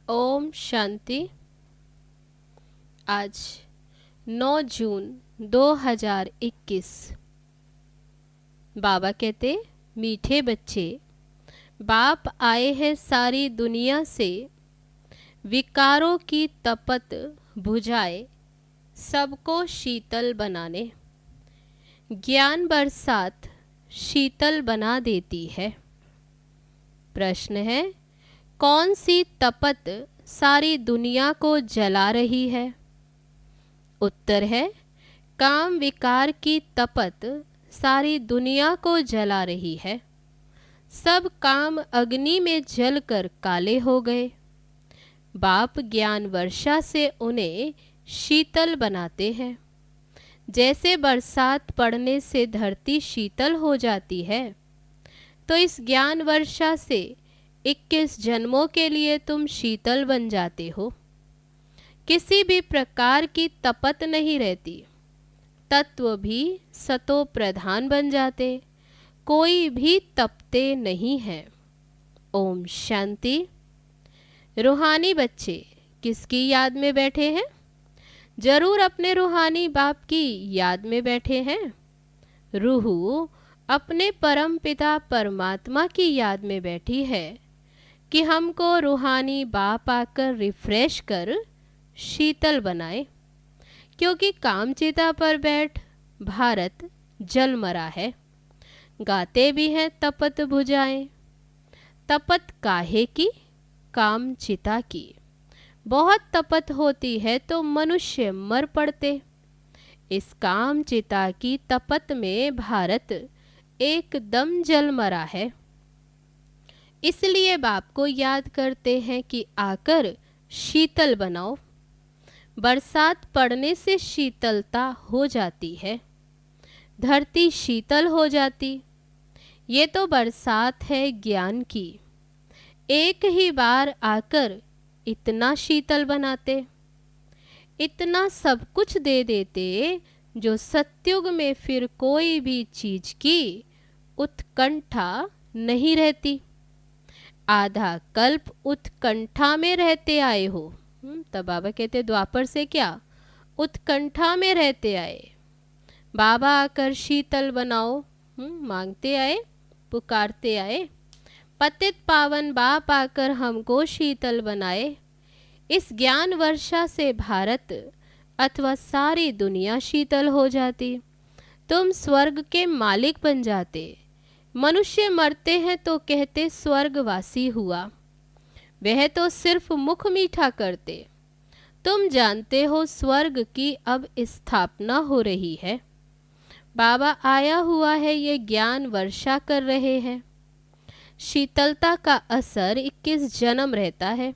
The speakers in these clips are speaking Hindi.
ओम शांति। आज 9 जून 2021। बाबा कहते, मीठे बच्चे, बाप आए हैं सारी दुनिया से विकारों की तपत बुझाए सबको शीतल बनाने। ज्ञान बरसात शीतल बना देती है। प्रश्न है, कौन सी तपत सारी दुनिया को जला रही है? उत्तर है, काम विकार की तपत सारी दुनिया को जला रही है। सब काम अग्नि में जलकर काले हो गए। बाप ज्ञान वर्षा से उन्हें शीतल बनाते हैं। जैसे बरसात पड़ने से धरती शीतल हो जाती है, तो इस ज्ञान वर्षा से 21 जन्मों के लिए तुम शीतल बन जाते हो। किसी भी प्रकार की तपत नहीं रहती। तत्व भी सतो प्रधान बन जाते, कोई भी तपते नहीं है। ओम शांति। रूहानी बच्चे किसकी याद में बैठे हैं? जरूर अपने रूहानी बाप की याद में बैठे हैं। रूह अपने परम पिता परमात्मा की याद में बैठी है कि हमको रूहानी बाप आकर रिफ्रेश कर शीतल बनाए, क्योंकि कामचिता पर बैठ भारत जल मरा है। गाते भी हैं तपत बुझाएं। तपत काहे की? कामचिता की। बहुत तपत होती है तो मनुष्य मर पड़ते। इस कामचिता की तपत में भारत एकदम जल मरा है। इसलिए बाप को याद करते हैं कि आकर शीतल बनाओ। बरसात पड़ने से शीतलता हो जाती है, धरती शीतल हो जाती। ये तो बरसात है ज्ञान की। एक ही बार आकर इतना शीतल बनाते, इतना सब कुछ दे देते जो सत्युग में फिर कोई भी चीज की उत्कंठा नहीं रहती। आधा कल्प उत्कंठा में रहते आए हो। तब बाबा कहते, द्वापर से क्या उत्कंठा में रहते आए। बाबा आकर शीतल बनाओ, मांगते आए, पुकारते आए। पतित पावन बाप आकर हमको शीतल बनाए। इस ज्ञान वर्षा से भारत अथवा सारी दुनिया शीतल हो जाती। तुम स्वर्ग के मालिक बन जाते। मनुष्य मरते हैं तो कहते स्वर्गवासी हुआ। वह तो सिर्फ मुख मीठा करते। तुम जानते हो स्वर्ग की अब स्थापना हो रही है। बाबा आया हुआ है, ये ज्ञान वर्षा कर रहे हैं। शीतलता का असर 21 जन्म रहता है।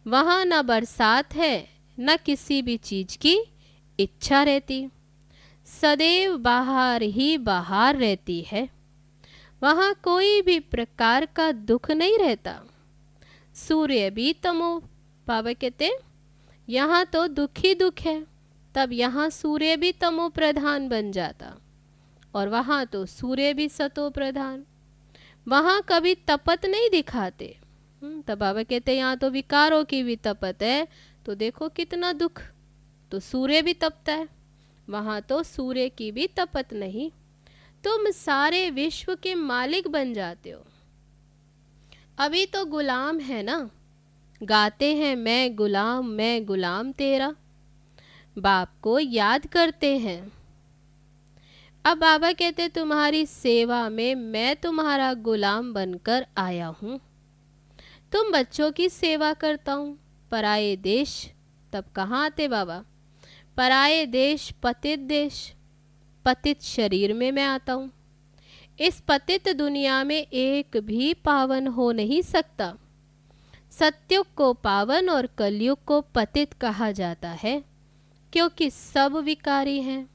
वहाँ न बरसात है, न किसी भी चीज की इच्छा रहती। सदैव बाहर ही बाहर रहती है। वहाँ कोई भी प्रकार का दुख नहीं रहता। सूर्य भी तमो, बाबा कहते यहाँ तो दुख ही दुख है। तब यहाँ सूर्य भी तमो प्रधान बन जाता और वहाँ तो सूर्य भी सतो प्रधान। वहाँ कभी तपत नहीं दिखाते। तब बाबा कहते यहाँ तो विकारों की भी तपत है, तो देखो कितना दुख। तो सूर्य भी तपता है, वहाँ तो सूर्य की भी तपत नहीं। तुम सारे विश्व के मालिक बन जाते हो। अभी तो गुलाम है ना। गाते हैं मैं गुलाम तेरा। बाप को याद करते हैं। अब बाबा कहते तुम्हारी सेवा में मैं तुम्हारा गुलाम बनकर आया हूँ। तुम बच्चों की सेवा करता हूँ। पराये देश, तब कहाँ आते बाबा? पराये देश पतित देश, पतित शरीर में मैं आता हूँ। इस पतित दुनिया में एक भी पावन हो नहीं सकता। सत्युग को पावन और कलयुग को पतित कहा जाता है, क्योंकि सब विकारी हैं।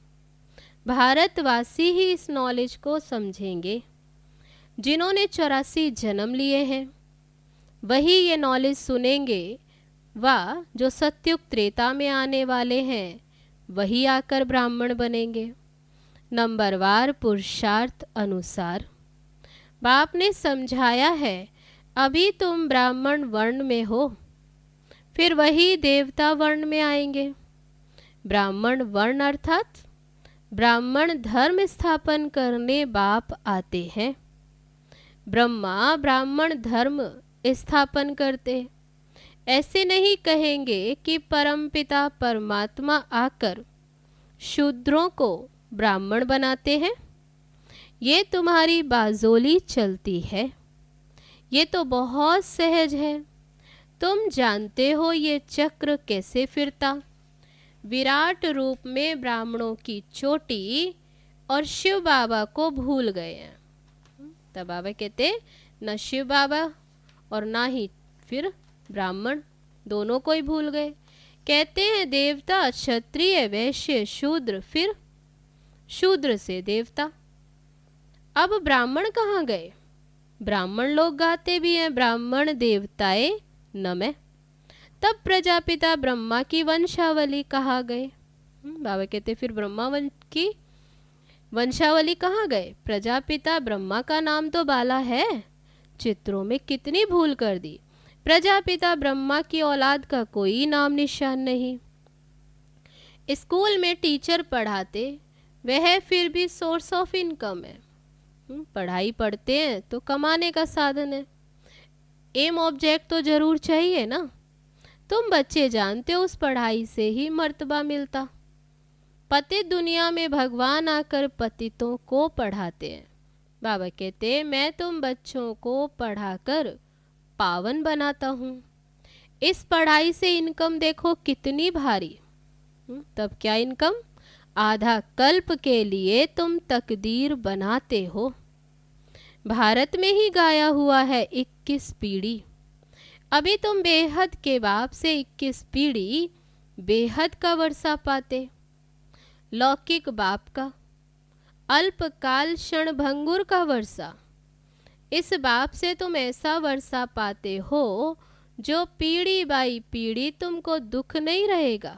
भारतवासी ही इस नॉलेज को समझेंगे। जिन्होंने 84 जन्म लिए हैं वही ये नॉलेज सुनेंगे। व जो सत्युग त्रेता में आने वाले हैं वही आकर ब्राह्मण बनेंगे, नंबरवार पुरुषार्थ अनुसार। बाप ने समझाया है, अभी तुम ब्राह्मण वर्ण में हो, फिर वही देवता वर्ण में आएंगे। ब्राह्मण वर्ण अर्थात ब्राह्मण धर्म स्थापन करने बाप आते हैं। ब्रह्मा ब्राह्मण धर्म स्थापन करते। ऐसे नहीं कहेंगे कि परमपिता परमात्मा आकर शूद्रों को ब्राह्मण बनाते हैं। ये तुम्हारी बाजोली चलती है। ये तो बहुत सहज है। तुम जानते हो ये चक्र कैसे फिरता। विराट रूप में ब्राह्मणों की चोटी और शिव बाबा को भूल गए हैं। तब बाबा कहते न शिव बाबा और ना ही फिर ब्राह्मण, दोनों को ही भूल गए। कहते हैं देवता क्षत्रिय वैश्य शूद्र, फिर शूद्र से देवता। अब ब्राह्मण कहाँ गए? ब्राह्मण लोग गाते भी हैं ब्राह्मण देवताए नमः। तब प्रजापिता ब्रह्मा की वंशावली कहाँ गए? बाबा कहते फिर ब्रह्मा की वंशावली कहाँ गए? प्रजापिता ब्रह्मा का नाम तो बाला है, चित्रों में कितनी भूल कर दी। प्रजापिता ब्रह्मा की औलाद का कोई नाम निशान नहीं। स्कूल में टीचर पढ़ाते, वह फिर भी सोर्स ऑफ इनकम है। पढ़ाई पढ़ते हैं तो कमाने का साधन है। एम ऑब्जेक्ट तो जरूर चाहिए ना। तुम बच्चे जानते हो उस पढ़ाई से ही मर्तबा मिलता। पतित दुनिया में भगवान आकर पतितों को पढ़ाते हैं। बाबा कहते हैं मैं तुम बच्चों को पढ़ाकर पावन बनाता हूँ। इस पढ़ाई से इनकम देखो कितनी भारी। तब क्या इनकम? आधा कल्प के लिए तुम तकदीर बनाते हो। भारत में ही गाया हुआ है 21 पीढ़ी। अभी तुम बेहद के बाप से 21 पीढ़ी बेहद का वर्षा पाते। लौकिक बाप का अल्पकाल क्षण भंगुर का वर्षा। इस बाप से तुम ऐसा वर्षा पाते हो जो पीढ़ी बाई पीढ़ी तुमको दुख नहीं रहेगा।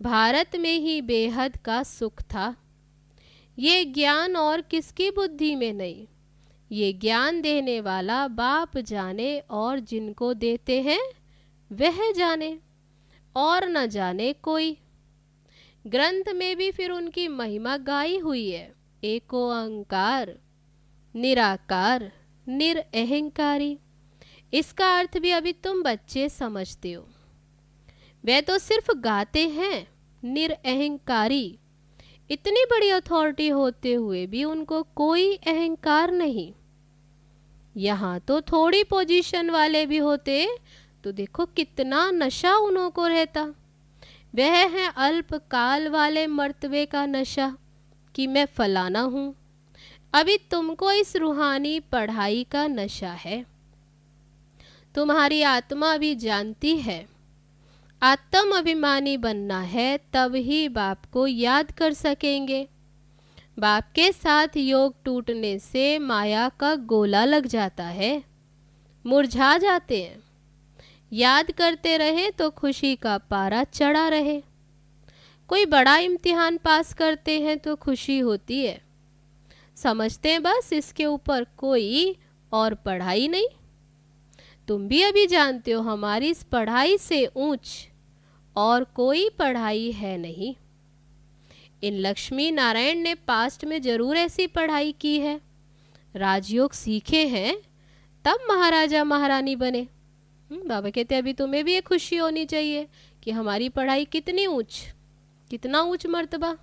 भारत में ही बेहद का सुख था। ये ज्ञान और किसकी बुद्धि में नहीं। ये ज्ञान देने वाला बाप जाने और जिनको देते हैं वह जाने, और न जाने कोई। ग्रंथ में भी फिर उनकी महिमा गाई हुई है। एको अहंकार निराकार निरअहंकारी। इसका अर्थ भी अभी तुम बच्चे समझते हो। वे तो सिर्फ गाते हैं निरअहंकारी। इतनी बड़ी अथॉरिटी होते हुए भी उनको कोई अहंकार नहीं। यहाँ तो थोड़ी पोजीशन वाले भी होते तो देखो कितना नशा उन्हों को रहता। वह है अल्पकाल वाले मर्तबे का नशा कि मैं फलाना हूँ। अभी तुमको इस रूहानी पढ़ाई का नशा है। तुम्हारी आत्मा भी जानती है आत्म अभिमानी बनना है, तब ही बाप को याद कर सकेंगे। बाप के साथ योग टूटने से माया का गोला लग जाता है, मुरझा जाते हैं। याद करते रहे तो खुशी का पारा चढ़ा रहे। कोई बड़ा इम्तिहान पास करते हैं तो खुशी होती है। समझते हैं बस इसके ऊपर कोई और पढ़ाई नहीं। तुम भी अभी जानते हो हमारी इस पढ़ाई से ऊंच और कोई पढ़ाई है नहीं। इन लक्ष्मी नारायण ने पास्ट में जरूर ऐसी पढ़ाई की है, राजयोग सीखे हैं, तब महाराजा महारानी बने। बाबा कहते अभी तुम्हें भी ये खुशी होनी चाहिए कि हमारी पढ़ाई कितनी ऊंच, कितना ऊंच मर्तबा।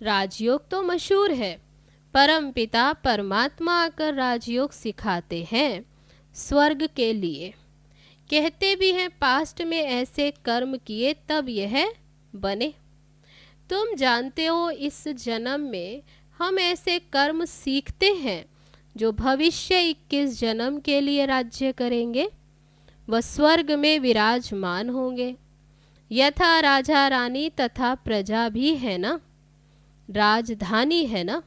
राजयोग तो मशहूर है। परम पिता परमात्मा आकर राजयोग सिखाते हैं स्वर्ग के लिए। कहते भी हैं पास्ट में ऐसे कर्म किए तब यह बने। तुम जानते हो इस जन्म में हम ऐसे कर्म सीखते हैं जो भविष्य 21 जन्म के लिए राज्य करेंगे। वह स्वर्ग में विराजमान होंगे। यथा राजा रानी तथा प्रजा भी है ना, राजधानी है ना।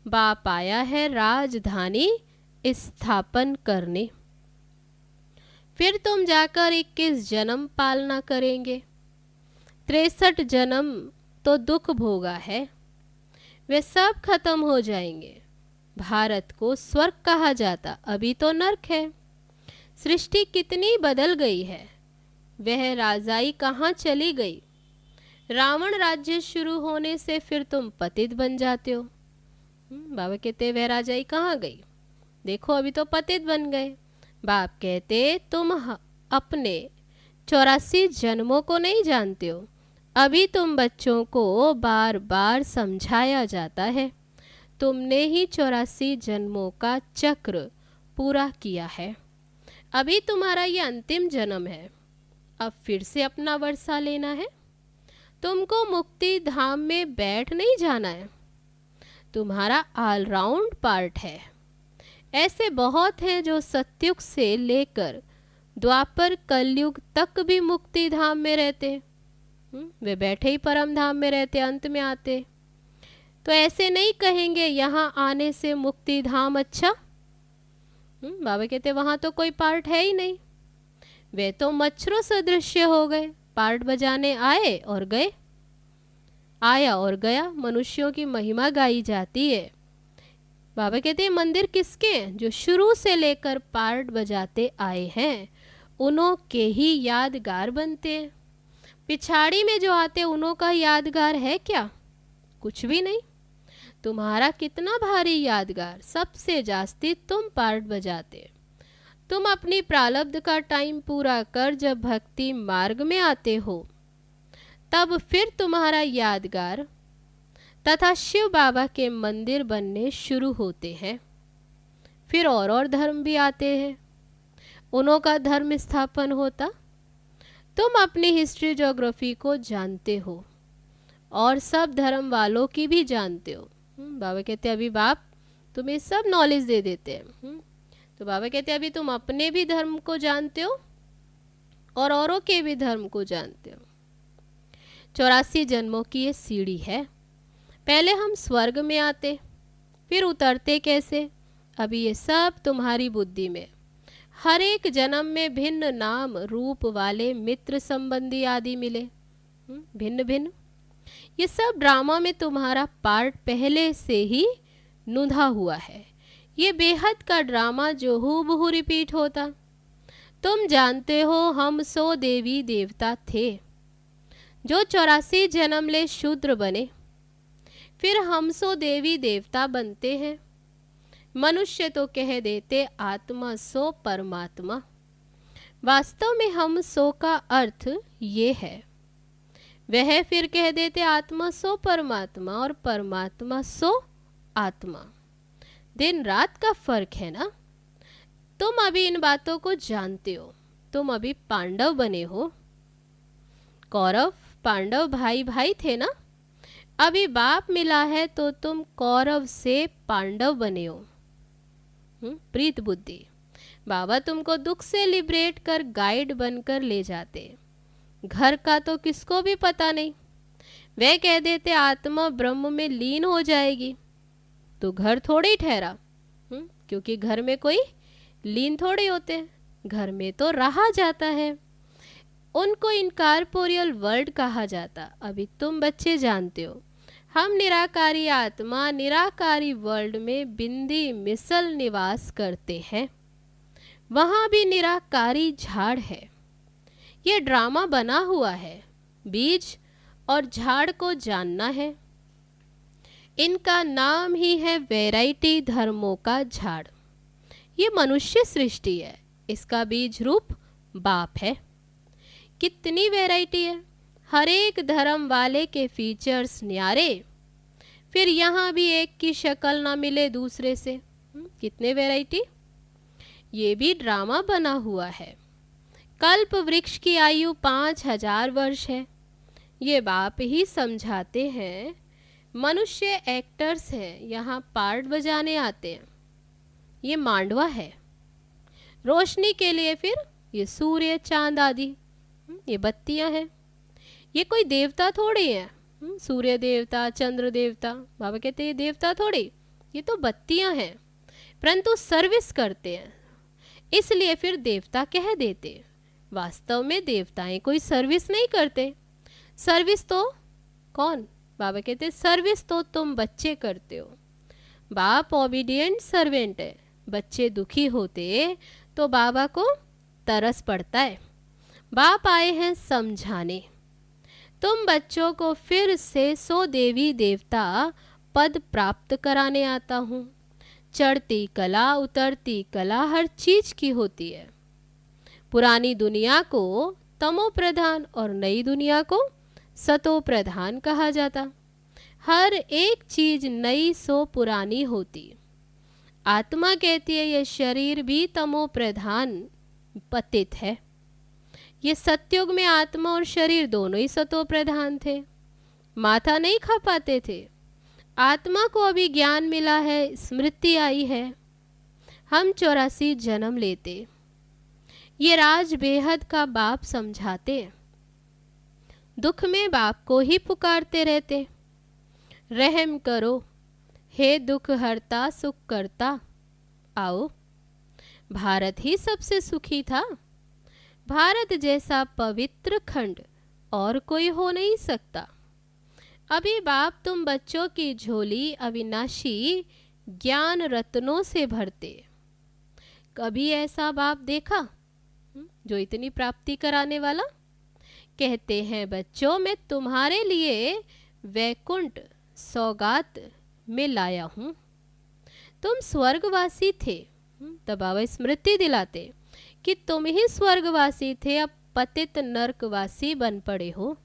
बाप आया है राजधानी स्थापन करने। फिर तुम जाकर 21 जन्म पालना करेंगे। 63 जन्म तो दुख भोगा है, वे सब खत्म हो जाएंगे। भारत को स्वर्ग कहा जाता, अभी तो नर्क है। सृष्टि कितनी बदल गई है। वह राजाई कहाँ चली गई? रावण राज्य शुरू होने से फिर तुम पतित बन जाते हो। बाबा कहते वह राजाई कहाँ गई? देखो अभी तो पतित बन गए। बाप कहते तुम अपने 84 जन्मों को नहीं जानते हो। अभी तुम बच्चों को बार बार समझाया जाता है। तुमने ही 84 जन्मों का चक्र पूरा किया है। अभी तुम्हारा ये अंतिम जन्म है। अब फिर से अपना वर्षा लेना है। तुमको मुक्ति धाम में बैठ नहीं जाना है। तुम्हारा ऑलराउंड पार्ट है। ऐसे बहुत हैं जो सतयुग से लेकर द्वापर कलयुग तक भी मुक्ति धाम में रहते। वे बैठे ही परम धाम में रहते, अंत में आते। तो ऐसे नहीं कहेंगे यहाँ आने से मुक्ति धाम अच्छा। बाबा कहते वहाँ तो कोई पार्ट है ही नहीं। वे तो मच्छरों सदृश्य हो गए, पार्ट बजाने आए और गए। आया और गया। मनुष्यों की महिमा गाई जाती है। बाबा कहते हैं मंदिर किसके हैं? जो शुरू से लेकर पार्ट बजाते आए हैं उन्हों के ही यादगार बनते हैं। पिछाड़ी में जो आते उन्हों का यादगार है क्या? कुछ भी नहीं। तुम्हारा कितना भारी यादगार, सबसे जास्ती तुम पार्ट बजाते। तुम अपनी प्रारब्ध का टाइम पूरा कर जब भक्ति मार्ग में आते हो तब फिर तुम्हारा यादगार तथा शिव बाबा के मंदिर बनने शुरू होते हैं। फिर और धर्म भी आते हैं, उन्हों का धर्म स्थापन होता। तुम अपनी हिस्ट्री ज्योग्राफी को जानते हो और सब धर्म वालों की भी जानते हो। बाबा कहते अभी बाप तुम्हें सब नॉलेज दे देते हैं। तो बाबा कहते अभी तुम अपने भी धर्म को जानते हो और औरों के भी धर्म को जानते हो। 84 जन्मों की ये सीढ़ी है। पहले हम स्वर्ग में आते, फिर उतरते कैसे? अभी ये सब तुम्हारी बुद्धि में। हर एक जन्म में भिन्न नाम रूप वाले मित्र संबंधी आदि मिले, भिन्न भिन्न। ये सब ड्रामा में तुम्हारा पार्ट पहले से ही नुधा हुआ है। ये बेहद का ड्रामा जो हूबहू रिपीट होता। तुम जानते हो हम 100 देवी देवता थे जो 84 जन्म ले शूद्र बने। फिर हम 100 देवी देवता बनते हैं। मनुष्य तो कह देते आत्मा 100 परमात्मा। वास्तव में हम 100 का अर्थ ये है। वह फिर कह देते आत्मा 100 परमात्मा और परमात्मा 100 आत्मा। दिन रात का फर्क है ना। तुम अभी इन बातों को जानते हो। तुम अभी पांडव बने हो। कौरव पांडव भाई भाई थे ना। अभी बाप मिला है तो तुम कौरव से पांडव बने हो। प्रीत बुद्धि। बाबा तुमको दुख से लिबरेट कर गाइड बनकर ले जाते। घर का तो किसको भी पता नहीं। वे कह देते आत्मा ब्रह्म में लीन हो जाएगी, तो घर थोड़ी ही ठहरा। क्योंकि घर में कोई लीन थोड़े होते हैं, घर में तो रहा जाता है। उनको इनकारपोरियल वर्ल्ड कहा जाता। अभी तुम बच्चे जानते हो हम निराकारी आत्मा निराकारी वर्ल्ड में बिंदी मिसल निवास करते हैं। वहाँ भी निराकारी झाड़ है। ये ड्रामा बना हुआ है। बीज और झाड़ को जानना है। इनका नाम ही है वैरायटी धर्मों का झाड़। ये मनुष्य सृष्टि है। इसका बीज रूप बाप है। कितनी वैरायटी है। हर एक धर्म वाले के फीचर्स न्यारे। फिर यहाँ भी एक की शक्ल ना मिले दूसरे से। कितने वैरायटी। ये भी ड्रामा बना हुआ है। कल्प वृक्ष की आयु 5000 वर्ष है। ये बाप ही समझाते हैं। मनुष्य एक्टर्स हैं, यहाँ पार्ट बजाने आते हैं। ये मांडवा है। रोशनी के लिए फिर ये सूर्य चांद आदि ये बत्तियां हैं। ये कोई देवता थोड़ी है। सूर्य देवता चंद्र देवता बाबा कहते हैं ये देवता थोड़ी, ये तो बत्तियां हैं, परंतु सर्विस करते हैं इसलिए फिर देवता कह देते। वास्तव में देवताएं कोई सर्विस नहीं करते। सर्विस तो कौन? बाबा कहते सर्विस तो तुम बच्चे करते हो। बाप ओबीडिएंट सर्वेंट है। बच्चे दुखी होते तो बाबा को तरस पड़ता है। बाप आए हैं समझाने, तुम बच्चों को फिर से 100 देवी देवता पद प्राप्त कराने आता हूँ। चढ़ती कला उतरती कला हर चीज की होती है। पुरानी दुनिया को तमो प्रधान और नई दुनिया को सतो प्रधान कहा जाता। हर एक चीज नई सो पुरानी होती। आत्मा कहती है यह शरीर भी तमो प्रधान पतित है। ये सतयुग में आत्मा और शरीर दोनों ही सतो प्रधान थे, माथा नहीं खा पाते थे। आत्मा को अभी ज्ञान मिला है, स्मृति आई है, हम 84 जन्म लेते। ये राज बेहद का बाप समझाते, दुख में बाप को ही पुकारते रहते, रहम करो हे दुख हरता सुख करता आओ। भारत ही सबसे सुखी था। भारत जैसा पवित्र खंड और कोई हो नहीं सकता। अभी बाप तुम बच्चों की झोली अविनाशी ज्ञान रत्नों से भरते। कभी ऐसा बाप देखा जो इतनी प्राप्ति कराने वाला? कहते हैं बच्चों मैं तुम्हारे लिए वैकुंठ सौगात में लाया हूँ। तुम स्वर्गवासी थे, तब बाबा स्मृति दिलाते कि तुम ही स्वर्गवासी थे, अब पतित नरकवासी बन पड़े हो।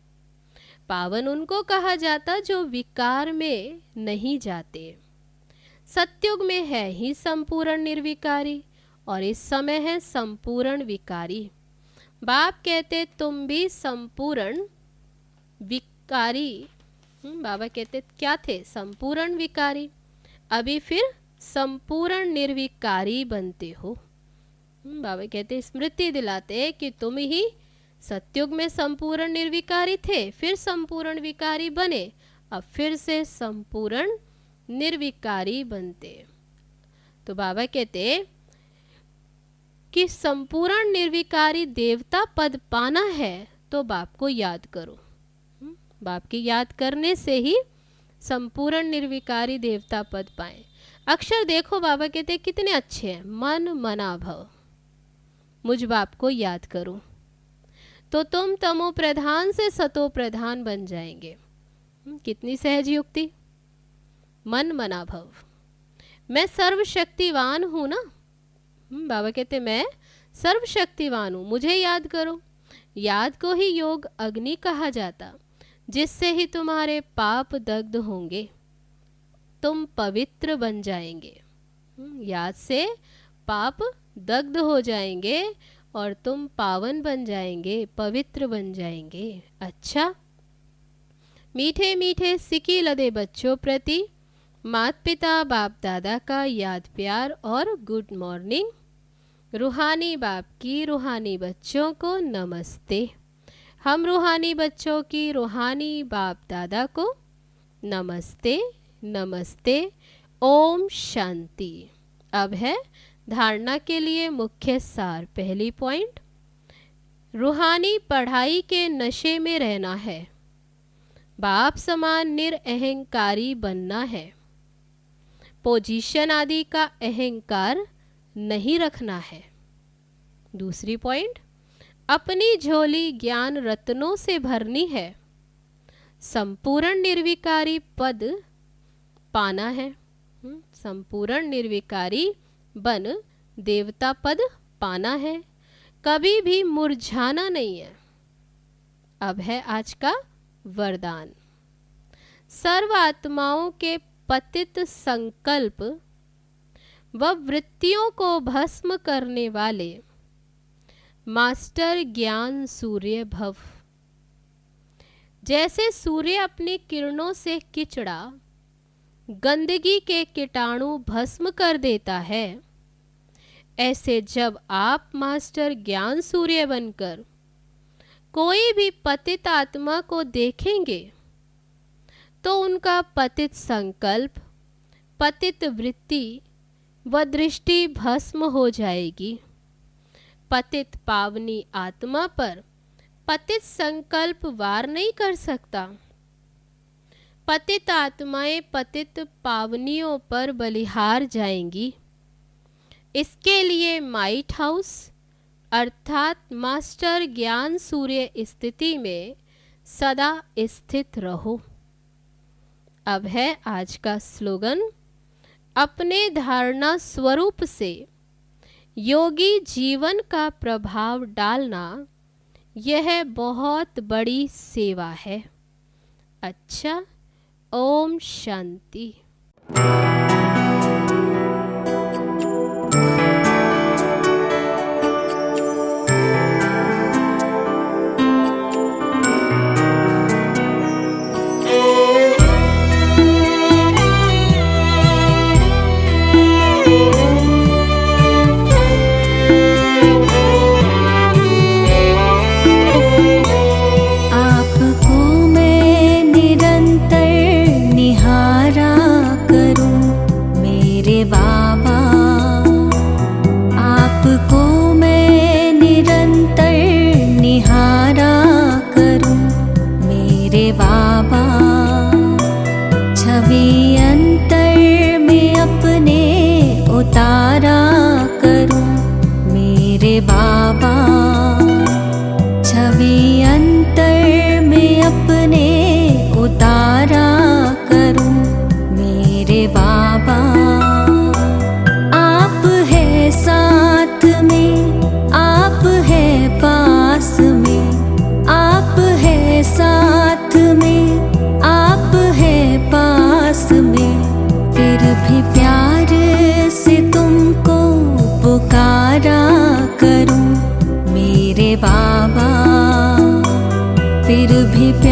पावन उनको कहा जाता जो विकार में नहीं जाते। सतयुग में है ही संपूर्ण निर्विकारी और इस समय है संपूर्ण विकारी। बाप कहते तुम भी संपूर्ण विकारी। बाबा कहते क्या थे? संपूर्ण विकारी। अभी फिर संपूर्ण निर्विकारी बनते हो। बाबा कहते स्मृति दिलाते कि तुम ही सतयुग में संपूर्ण निर्विकारी थे, फिर संपूर्ण विकारी बने, अब फिर से संपूर्ण निर्विकारी बनते। तो बाबा कहते कि संपूर्ण निर्विकारी देवता पद पाना है तो बाप को याद करो। बाप की याद करने से ही संपूर्ण निर्विकारी देवता पद पाए। अक्षर देखो बाबा कहते कितने अच्छे हैं। मन मना भव, मुझ बाप को याद करो तो तुम तमो प्रधान से सतो प्रधान बन जाएंगे। कितनी सहज युक्ति। मन मना भव, मैं सर्वशक्तिवान हूँ ना। बाबा कहते मैं सर्वशक्तिवान हूँ, मुझे याद करो। याद को ही योग अग्नि कहा जाता, जिससे ही तुम्हारे पाप दग्ध होंगे, तुम पवित्र बन जाएंगे। याद से पाप दग्ध हो जाएंगे और तुम पावन बन जाएंगे, पवित्र बन जाएंगे। अच्छा, मीठे मीठे सिकी लदे बच्चों प्रति माता पिता बाप दादा का याद प्यार और गुड मॉर्निंग। रूहानी बाप की रूहानी बच्चों को नमस्ते। हम रूहानी बच्चों की रूहानी बाप दादा को नमस्ते नमस्ते। ओम शांति। अब है धारणा के लिए मुख्य सार। पहली पॉइंट, रूहानी पढ़ाई के नशे में रहना है, बाप समान निरअहंकारी बनना है, पोजीशन आदि का अहंकार नहीं रखना है। दूसरी पॉइंट, अपनी झोली ज्ञान रत्नों से भरनी है, संपूर्ण निर्विकारी पद पाना है। संपूर्ण निर्विकारी बन देवता पद पाना है, कभी भी मुरझाना नहीं है। अब है आज का वरदान। सर्व आत्माओं के पतित संकल्प व वृत्तियों को भस्म करने वाले मास्टर ज्ञान सूर्य भव। जैसे सूर्य अपनी किरणों से किचड़ा गंदगी के कीटाणु भस्म कर देता है, ऐसे जब आप मास्टर ज्ञान सूर्य बनकर कोई भी पतित आत्मा को देखेंगे तो उनका पतित संकल्प, पतित वृत्ति व दृष्टि भस्म हो जाएगी। पतित पावनी आत्मा पर पतित संकल्प वार नहीं कर सकता। पतित आत्माएं पतित पावनियों पर बलिहार जाएंगी। इसके लिए माइट हाउस अर्थात मास्टर ज्ञान सूर्य स्थिति में सदा स्थित रहो। अब है आज का स्लोगन। अपने धारणा स्वरूप से योगी जीवन का प्रभाव डालना, यह बहुत बड़ी सेवा है। अच्छा, ओम शांति। फिर भी